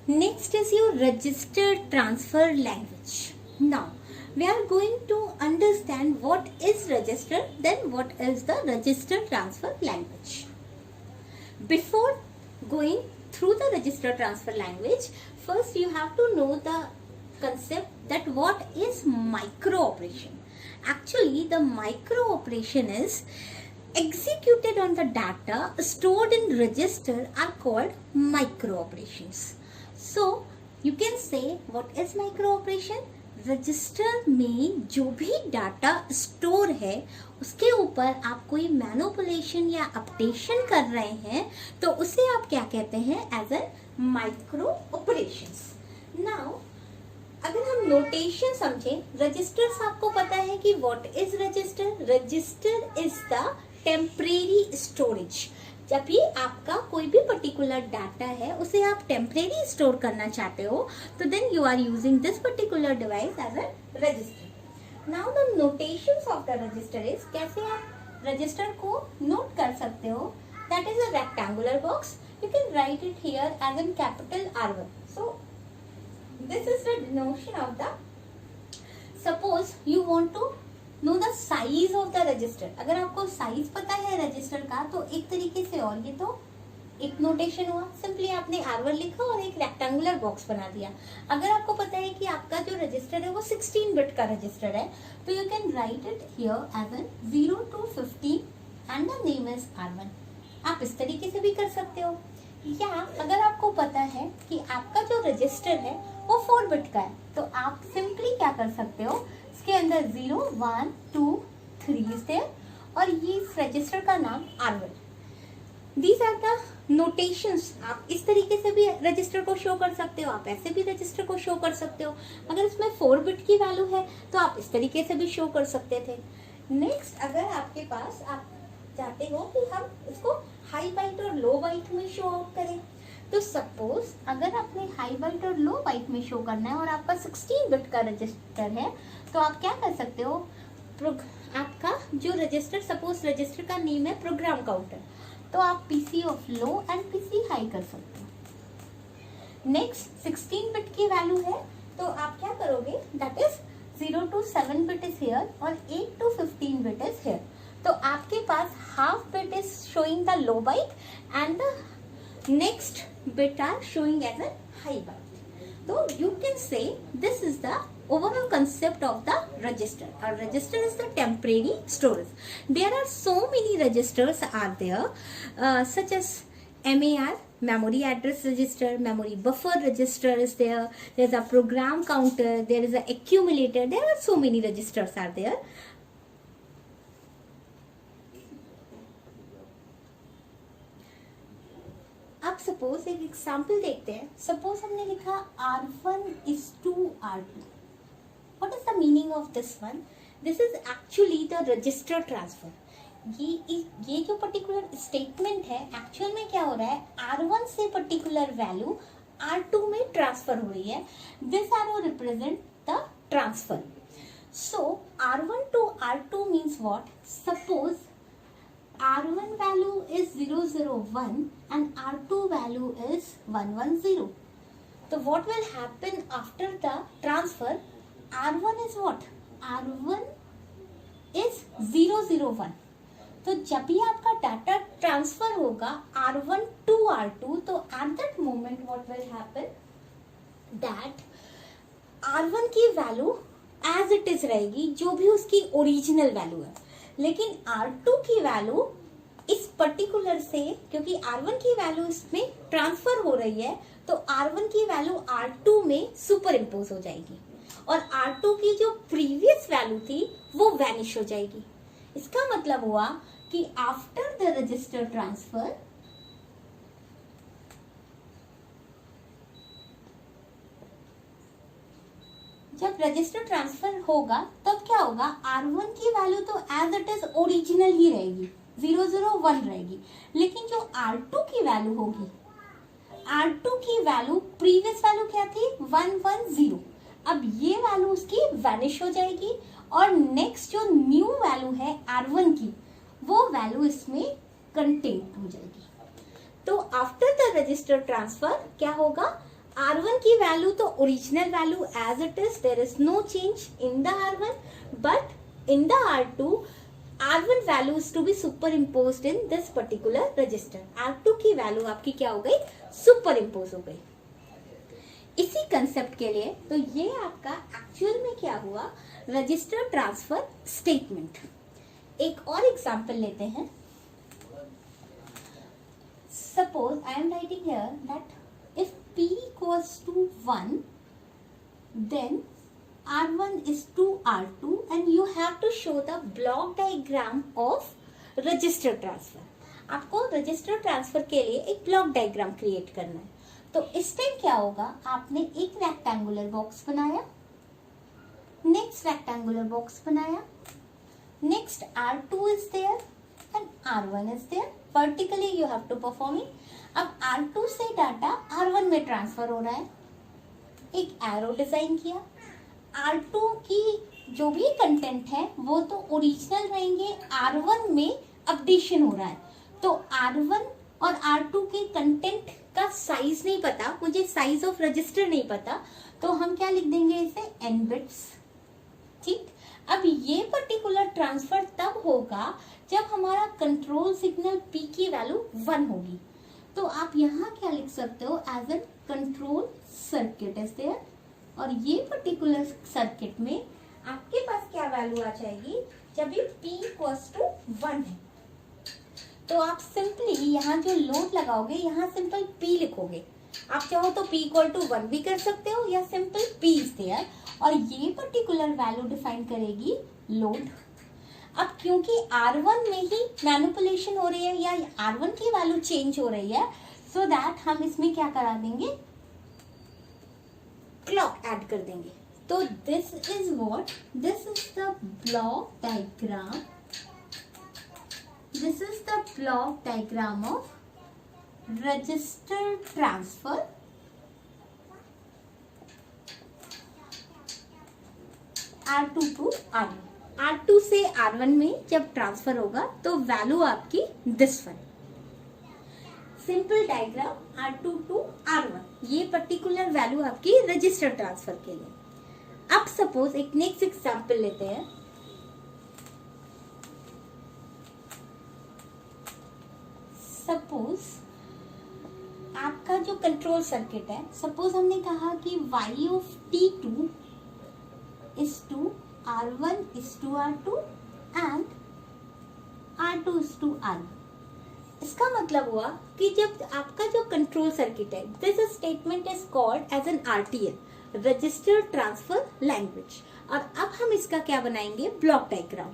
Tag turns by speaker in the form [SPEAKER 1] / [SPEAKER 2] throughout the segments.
[SPEAKER 1] Next is your register transfer language. Now, we are going to understand what is register, then what is the register transfer language. Before going through the register transfer language, first you have to know the concept that what is micro operation. Actually, the micro operation is executed on the data stored in register are called micro operations. So you can say what is micro operation. Register में जो भी data store है उसके ऊपर आप कोई manipulation या updation कर रहे हैं तो उसे आप क्या कहते हैं, as a micro operations. Now अगर हम नोटेशन समझें, रजिस्टर्स आपको पता है कि what is register. Register is the temporary storage. जब भी आपका कोई भी पर्टिकुलर डाटा है उसे आप टेम्परेरी स्टोर करना चाहते हो तो then you are using this particular device as a register. Now the notations of the register is, कैसे आप रजिस्टर को नोट कर सकते हो. That is a rectangular box. You can write it here as in capital R1. So this is the denotation of the, suppose you want to know the size of the register. अगर आपको size पता है register का तो एक तरीके से, और ये तो एक नोटेशन हुआ, सिंपली आपने R1 लिखा और एक रेक्टेंगुलर बॉक्स बना दिया. अगर आपको पता है कि आपका जो रजिस्टर है वो 16 बिट का रजिस्टर है तो you can write it here as an 0 to 15 and the name is R1. आप इस तरीके से भी कर सकते हो. या अगर आपको पता है कि आपका जो रजिस्टर है वो 4 बिट का है तो आप सिंपली क्या कर सकते हो, इसके अंदर 0, 1, 2, 3 इज देयर और ये इस रजिस्टर का नाम R1. These are the notations. आप इस तरीके से भी रजिस्टर को शो कर सकते हो, आप ऐसे भी रजिस्टर को शो कर सकते हो. अगर इसमें 4 बिट की वैल्यू है तो आप इस तरीके से भी शो कर सकते थे. नेक्स्ट, अगर आपके पास, आप चाहते हो कि हम इसको हाई बाइट और लो बाइट में शो आउट करें, तो सपोज अगर आपने हाई बाइट और लो बाइट में शो करना है और आपका 16 बिट का रजिस्टर है तो आप क्या कर सकते हो, आपका जो रजिस्टर, सपोज रजिस्टर का नेम है प्रोग्राम काउंटर, तो आप PC of low and PC high कर सकते हो. नेक्स्ट, 16 बिट की वैल्यू है तो आप क्या करोगे, that is 0 to 7 bit is here और 8 to 15 बिट इज हियर. तो आपके पास half bit is showing the low byte and the next bit are showing as a high byte. So you can say this is the overall concept of the register. A register is the temporary storage. There are so many registers are there, such as MAR, memory address register, memory buffer register is there. There is a program counter, there is a accumulator. There are so many registers are there. अब suppose एक example देखते हैं. Suppose हमने लिखा R1 is to R2. What is the meaning of this one? This is actually the register transfer. ये जो particular statement है actual में क्या हो रहा है, R1 से पर्टिकुलर वैल्यू R2 में ट्रांसफर हो रही है. This arrow represent the transfer. So R1 to R2 means what, suppose R1 value is 001 and R2 value is 110. So what will happen after the transfer? R1 is what? R1 is 001. तो जब भी आपका data transfer होगा R1 to R2 तो at that moment what will happen? That R1 की value as it is रहेगी, जो भी उसकी ओरिजिनल वैल्यू है. लेकिन R2 की वैल्यू इस पर्टिकुलर से, क्योंकि R1 की वैल्यू इसमें ट्रांसफर हो रही है तो R1 की वैल्यू R2 में सुपर इम्पोज हो जाएगी और R2 की जो प्रीवियस वैल्यू थी वो वैनिश हो जाएगी. इसका मतलब हुआ कि आफ्टर द रजिस्टर ट्रांसफर, जब रजिस्टर ट्रांसफर होगा तब क्या होगा, R1 की वैल्यू तो एज इट इज ओरिजिनल ही रहेगी, 001 रहेगी. लेकिन जो R2 की वैल्यू होगी, R2 की वैल्यू प्रीवियस वैल्यू क्या थी, 110. अब ये वैल्यू उसकी वैनिश हो जाएगी और नेक्स्ट जो न्यू वैल्यू है R1 की वो वैल्यू इसमें कंटेन हो जाएगी. तो आफ्टर द रजिस्टर ट्रांसफर क्या होगा, R1 की वैल्यू तो original value as it is, there is no change in the R1, but in the R2 R1 value is to be superimposed in this particular register. R2 की value आपकी क्या हो गई, super impose हो गई। इसी concept के लिए तो ये आपका एक्चुअल में क्या हुआ, रजिस्टर ट्रांसफर स्टेटमेंट। एक और एग्जांपल लेते हैं। Suppose I am writing here that if P equals to 1, then R1 is to R2 and you have to show the block diagram of register transfer। आपको register transfer के लिए एक block diagram create करना है। तो इस time क्या होगा, आपने एक रेक्टेंगुलर बॉक्स बनाया, नेक्स्ट रेक्टेंगुलर बॉक्स बनाया, next R2 is there and R1 is there, vertically you have to perform it। अब R2 से डाटा R1 में ट्रांसफर हो रहा है, एक एरो डिजाइन किया। R2 की जो भी कंटेंट है वो तो ओरिजिनल रहेंगे, R1 में अपडेशन हो रहा है। तो R1 और R2 के कंटेंट का साइज नहीं पता, मुझे साइज ऑफ रजिस्टर नहीं पता, तो हम क्या लिख देंगे इसे, n बिट्स। ठीक, अब ये पर्टिकुलर ट्रांसफर तब होगा जब हमारा कंट्रोल सिग्नल P की वैल्यू 1 होगी। तो आप यहाँ क्या लिख सकते हो, as a control circuit is there, और ये पर्टिकुलर सर्किट में आपके पास क्या वैल्यू आ जाएगी, जब ये P इक्वल्स टू 1 है। तो आप सिंपली यहाँ जो लोड लगाओगे, यहाँ सिंपल P लिखोगे। आप चाहो तो P इक्वल टू 1 भी कर सकते हो, या सिंपल P इज देयर, और ये पर्टिकुलर वैल्यू डिफाइन करेगी लोड। अब क्योंकि R1 में ही मैनिपुलेशन हो रही है या R1 की वैल्यू चेंज हो रही है, सो दैट हम इसमें क्या करा देंगे, क्लॉक ऐड कर देंगे। तो this is what, this is the block diagram, this is the block diagram of register transfer R2 to R1। R2 से R1 में जब ट्रांसफर होगा तो वैल्यू आपकी this one. Simple diagram R2 to R1, ये पर्टिकुलर वैल्यू आपकी register transfer के लिए। अब सपोज एक नेक्स्ट एग्जांपल लेते हैं। सपोज आपका जो कंट्रोल सर्किट है, सपोज हमने कहा कि y of T2 is to R1 is to R2 and R2 is to R1। इसका मतलब हुआ कि जब आपका जो कंट्रोल सर्किट है, this statement is called as an RTL, register transfer language. और अब हम इसका क्या बनाएंगे, ब्लॉक डायग्राम।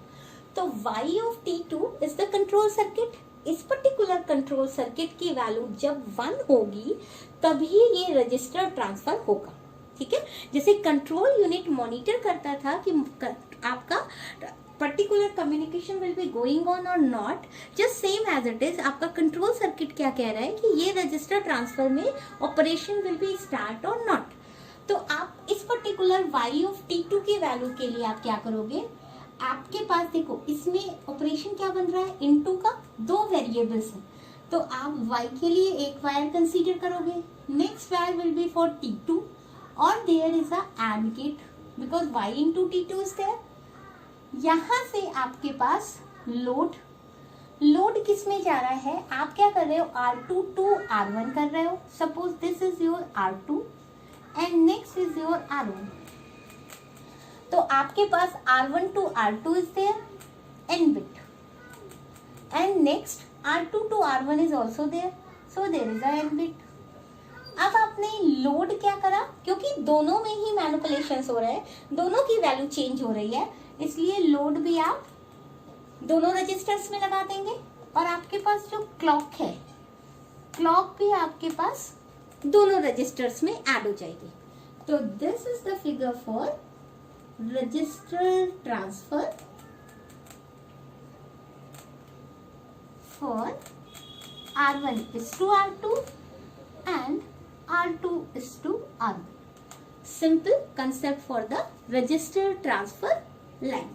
[SPEAKER 1] तो y of T2 is the control circuit. इस पर्टिकुलर कंट्रोल सर्किट की वैल्यू जब 1 होगी तभी ये रजिस्टर ट्रांसफर होगा। ठीक है, जैसे कंट्रोल यूनिट मॉनिटर करता था कि आपका particular communication will be going on और not, just same as it is आपका कंट्रोल सर्किट क्या कह रहा है कि ये रजिस्टर ट्रांसफर में ऑपरेशन विल बी स्टार्ट और नॉट। तो आप इस पर्टिकुलर y ऑफ T2 की वैल्यू के लिए आप क्या करोगे, आपके पास देखो इसमें ऑपरेशन क्या बन रहा है, इनटू का 2 वेरिएबल्स है, तो आप y के लिए एक वायर कंसीडर करोगे, next wire will be for T2 और there is a AND gate because y into T2 is there. यहाँ से आपके पास लोड किस में जा रहा है, आप क्या कर रहे हो, R2 टू R1 कर रहे हो। Suppose this is your R2 and next is your R1। तो आपके पास R1 to R2 is there n bit and next R2 to R1 is also there, so there is a n bit. अब आपने load क्या करा, क्योंकि दोनों में ही मैनिपुलेशंस हो रहे हैं, दोनों की वैल्यू चेंज हो रही है, इसलिए लोड भी आप दोनों रजिस्टर्स में लगा देंगे। और आपके पास जो क्लॉक है, क्लॉक भी आपके पास दोनों रजिस्टर्स में ऐड हो जाएगी। तो this is the figure for register transfer for R1 is to R2 and R2 is to R1. Simple concept for the register transfer line.